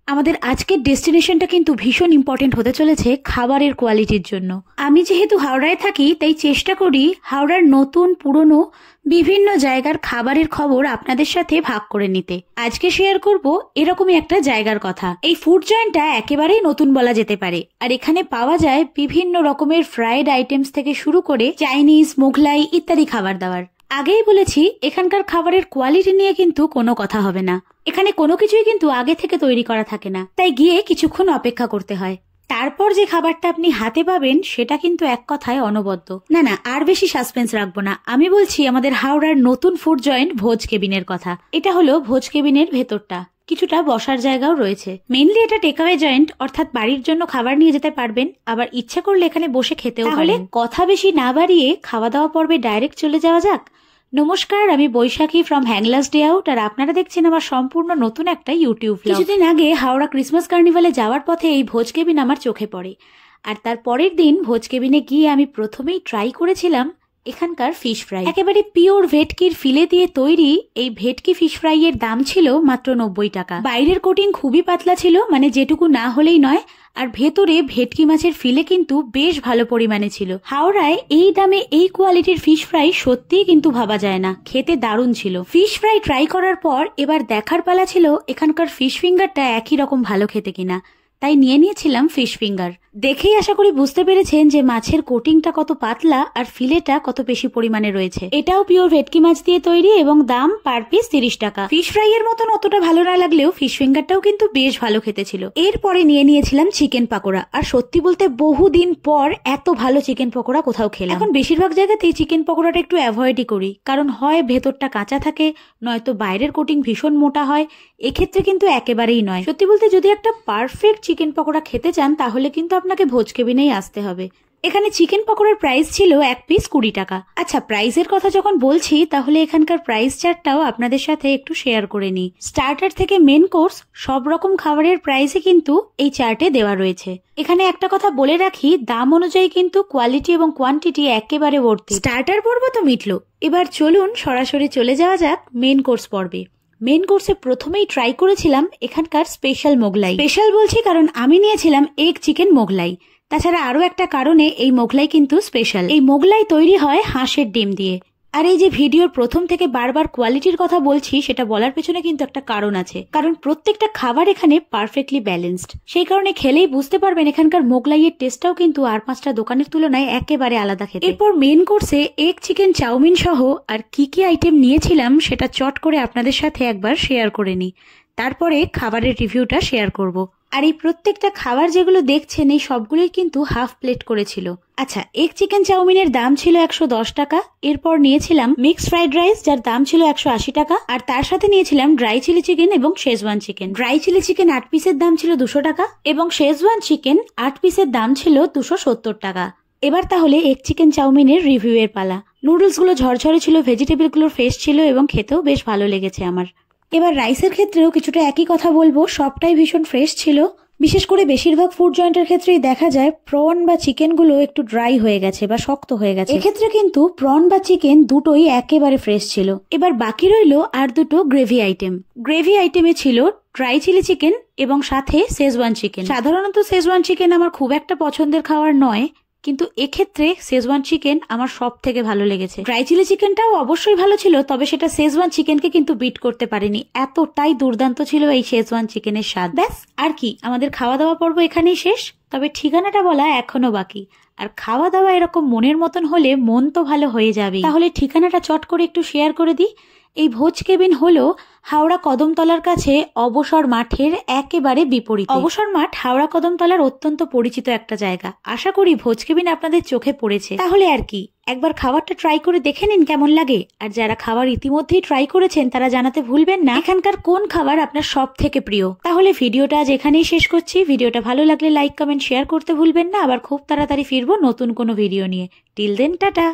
আমাদের আজকের ডেস্টিনেশনটা কিন্তু ভীষণ ইম্পর্টেন্ট হতে চলেছে খাবারের কোয়ালিটির জন্য। আমি যেহেতু হাওড়ায় থাকি তাই চেষ্টা করি হাওড়ার নতুন পুরনো বিভিন্ন জায়গার খাবারের খবর আপনাদের সাথে ভাগ করে নিতে। আজকে শেয়ার করব এরকমই একটা জায়গার কথা। এই ফুড জয়েন্টটা একেবারেই নতুন বলা যেতে পারে, আর এখানে পাওয়া যায় বিভিন্ন রকমের ফ্রাইড আইটেমস থেকে শুরু করে চাইনিজ, মোগলাই ইত্যাদি খাবার দাবার। আগেই বলেছি এখানকার খাবারের কোয়ালিটি নিয়ে কিন্তু কোনো কথা হবে না। এখানে কোনো কিছুই কিন্তু আগে থেকে তৈরি করা থাকে না, তাই গিয়ে কিছুক্ষণ অপেক্ষা করতে হয়। তারপর যে খাবারটা আপনি হাতে পাবেন সেটা কিন্তু এক কথায় অনবদ্য। না আর বেশি সাসপেন্স রাখবো না, আমি বলছি আমাদের হাওড়ার নতুন ফুড জয়েন্ট ভোজ কেবিনের কথা। এটা হলো ভোজ কেবিনের ভেতরটা, কিছুটা বসার জায়গাও রয়েছে। মেইনলি এটা টেকঅ্যাওয়ে জয়েন্ট, অর্থাৎ বাড়ির জন্য খাবার নিয়ে যেতে পারবেন, আবার ইচ্ছে করলে এখানে বসে খেতেও পারেন। তাহলে কথা বেশি না বাড়িয়ে খাওয়া দাওয়া পর্বে ডাইরেক্ট চলে যাওয়া যাক। নমস্কার, আমি বৈশাখী ফ্রম হ্যাংলাস ডে আউট, আর আপনারা দেখছেন আমার সম্পূর্ণ নতুন একটা ইউটিউব ব্লগ। কিছুদিন আগে হাওড়া ক্রিসমাস কার্নিভালে যাওয়ার পথে এই ভোজ কেবিন আমার চোখে পড়ে, আর তার পরের দিন ভোজ কেবিনে গিয়ে আমি প্রথমেই ট্রাই করেছিলাম এখানকার ফিশ ফ্রাই। একেবারে পিওর ভেটকির ফিলে দিয়ে তৈরি এই ভেটকি ফিশ ফ্রাই এর দাম ছিল মাত্র 90 টাকা। বাইরের কোটিং খুবই পাতলা ছিল, মানে যেটুকু না হলেই নয়, আর ভেতরে ভেটকি মাছের ফিলে কিন্তু বেশ ভালো পরিমাণে ছিল। হাওড়ায় এই দামে এই কোয়ালিটির ফিশ ফ্রাই সত্যিই কিন্তু ভাবা যায় না, খেতে দারুণ ছিল। ফিশ ফ্রাই ট্রাই করার পর এবার দেখার পালা ছিল এখানকার ফিশ ফিঙ্গারটা একই রকম ভালো খেতে কিনা, তাই নিয়ে নিয়েছিলাম ফিশ ফিঙ্গার। দেখেই আশা করি বুঝতে পেরেছেন যে মাছের কোটিংটা কত পাতলা আর ফিলেটা কত বেশি পরিমাণে রয়েছে। এটাও পিওর ভেটকি মাছ দিয়ে তৈরি এবং দাম পার পিস 30 টাকা। ফিশ ফ্রাই এর মতন অতটা ভালো না লাগলেও ফিশ ফিঙ্গারটাও কিন্তু বেশ ভালো খেতে ছিল। এরপরে নিয়ে নিয়েছিলাম চিকেন পাকোড়া, আর সত্যি বলতে বহুদিন পর এত ভালো চিকেন পকোড়া কোথাও খেলাম। এখন বেশিরভাগ জায়গাতেই চিকেন পকোড়াটা একটু অ্যাভয়েডই করি, কারণ হয় ভেতরটা কাঁচা থাকে, নয়তো বাইরের কোটিং ভীষণ মোটা হয়। এক্ষেত্রে কিন্তু একেবারেই নয়। সত্যি বলতে যদি একটা পারফেক্ট চিকেন পকোড়া খেতে চান তাহলে কিন্তু আপনাকে ভোজ কেবিনেই আসতে হবে। এখানে চিকেন পকোড়ার প্রাইস ছিল এক পিস 20 টাকা। আচ্ছা, প্রাইসের কথা যখন বলছি তাহলে এখানকার প্রাইস চার্টটাও আপনাদের সাথে একটু শেয়ার করে নিই। স্টার্টার থেকে মেন কোর্স সব রকম খাবারের প্রাইসে কিন্তু এই চার্টে দেওয়া রয়েছে। এখানে একটা কথা বলে রাখি, দাম অনুযায়ী কিন্তু কোয়ালিটি এবং কোয়ান্টিটি একেবারে ভর্তি। স্টার্টার পর্ব তো মিটলো, এবার চলুন সরাসরি চলে যাওয়া যাক মেন কোর্স পর্বে। মেন কোর্সে প্রথমেই ট্রাই করেছিলাম এখানকার স্পেশাল মোগলাই। স্পেশাল বলছি কারণ আমি নিয়েছিলাম এগ চিকেন মোগলাই। তাছাড়া আরো একটা কারণে এই মোগলাই কিন্তু স্পেশাল। এই মোগলাই তৈরি হয় হাঁসের ডিম দিয়ে। আর এই যে ভিডিওর প্রথম থেকে বারবার কোয়ালিটির কথা বলছি সেটা বলার পেছনে কিন্তু একটা কারণ আছে, কারণ প্রত্যেকটা খাবার এখানে পারফেক্টলি ব্যালেন্সড। সেই কারণে খেলেই বুঝতে পারবেন এখানকার মোগলাইয়ের টেস্টটাও কিন্তু আর 5টা দোকানের তুলনায় একেবারে আলাদা খেতে। এরপর মেন কোর্সে এগ চিকেন চাউমিন সহ আর কি কি আইটেম নিয়েছিলাম সেটা চট করে আপনাদের সাথে একবার শেয়ার করে নিই, তারপরে খাবারের রিভিউটা শেয়ার করব। আর এই প্রত্যেকটা খাবার যেগুলো দেখছেন এই সবগুলোই কিন্তু হাফ প্লেট করেছিল। আচ্ছা, এগ চিকেন চাউমিনের দাম ছিল 110 টাকা। এরপর নিয়েছিলাম মিক্সড ফ্রাইড রাইস, যার দাম ছিল 180 টাকা, আর তার সাথে নিয়েছিলাম ড্রাই চিলি চিকেন এবং Schezwan chicken. Dry chilli chicken 8 পিসের দাম ছিল 200 টাকা এবং শেজওয়ান চিকেন 8 পিসের দাম ছিল 270 টাকা। এবার তাহলে এগ চিকেন চাউমিনের রিভিউ এর পালা। নুডলস গুলো ঝরঝরে ছিল, ভেজিটেবল গুলো ফ্রেশ ছিল এবং খেতেও বেশ ভালো লেগেছে আমার। এবার রাইসের ক্ষেত্রেও কিছুটা একই কথা বলবো, সবটাই ভীষণ ফ্রেশ ছিল। বিশেষ করে বেশিরভাগ ফুড জয়েন্টের ক্ষেত্রেই দেখা যায় প্রন বা চিকেন গুলো একটু ড্রাই হয়ে গেছে বা শক্ত হয়ে গেছে। এক্ষেত্রে কিন্তু প্রন বা চিকেন দুটোই একেবারে ফ্রেশ ছিল। এবার বাকি রইলো আর দুটো গ্রেভি আইটেম। গ্রেভি আইটেমে ছিল ড্রাই চিলি চিকেন এবং সাথে শেজওয়ান চিকেন। সাধারণত শেজওয়ান চিকেন আমার খুব একটা পছন্দের খাবার নয়, কিন্তু এক্ষেত্রে শেজওয়ান চিকেন আমার সব থেকে ভালো লেগেছে। ড্রাই চিলি চিকেনটাও অবশ্যই ভালো ছিল, তবে সেটা শেজওয়ান চিকেনকে কিন্তু বিট করতে পারেনি। এতটাই দুর্দান্ত ছিল এই শেজওয়ান চিকেনের স্বাদ। ব্যাস, আর কি, আমাদের খাওয়া দাওয়া পর্ব এখানেই শেষ। তবে ঠিকানাটা বলা এখনো বাকি। আর খাওয়া দাওয়া এরকম মনের মতন হলে মন তো ভালো হয়ে যাবে। তাহলে ঠিকানাটা চট করে একটু শেয়ার করে দিই। এই ভোজ কেবিন হলো হাওড়া কদমতলার কাছে অবসর মাঠের একেবারে বিপরীত। অবসর মাঠ হাওড়া কদমতলার অত্যন্ত পরিচিত একটা জায়গা। আশা করি ভোজ কেবিন আপনাদের চোখে পড়েছে। তাহলে আর কি, একবার খাবারটা ট্রাই করে দেখে নিন কেমন লাগে। আর যারা খাবার ইতিমধ্যেই ট্রাই করেছেন তারা জানাতে ভুলবেন না এখানকার কোন খাবার আপনার সব থেকে প্রিয়। তাহলে ভিডিওটা আজ এখানেই শেষ করছি। ভিডিওটা ভালো লাগলে লাইক, কমেন্ট, শেয়ার করতে ভুলবেন না। আবার খুব তাড়াতাড়ি ফিরবো নতুন কোনো ভিডিও নিয়ে। Till then, tata.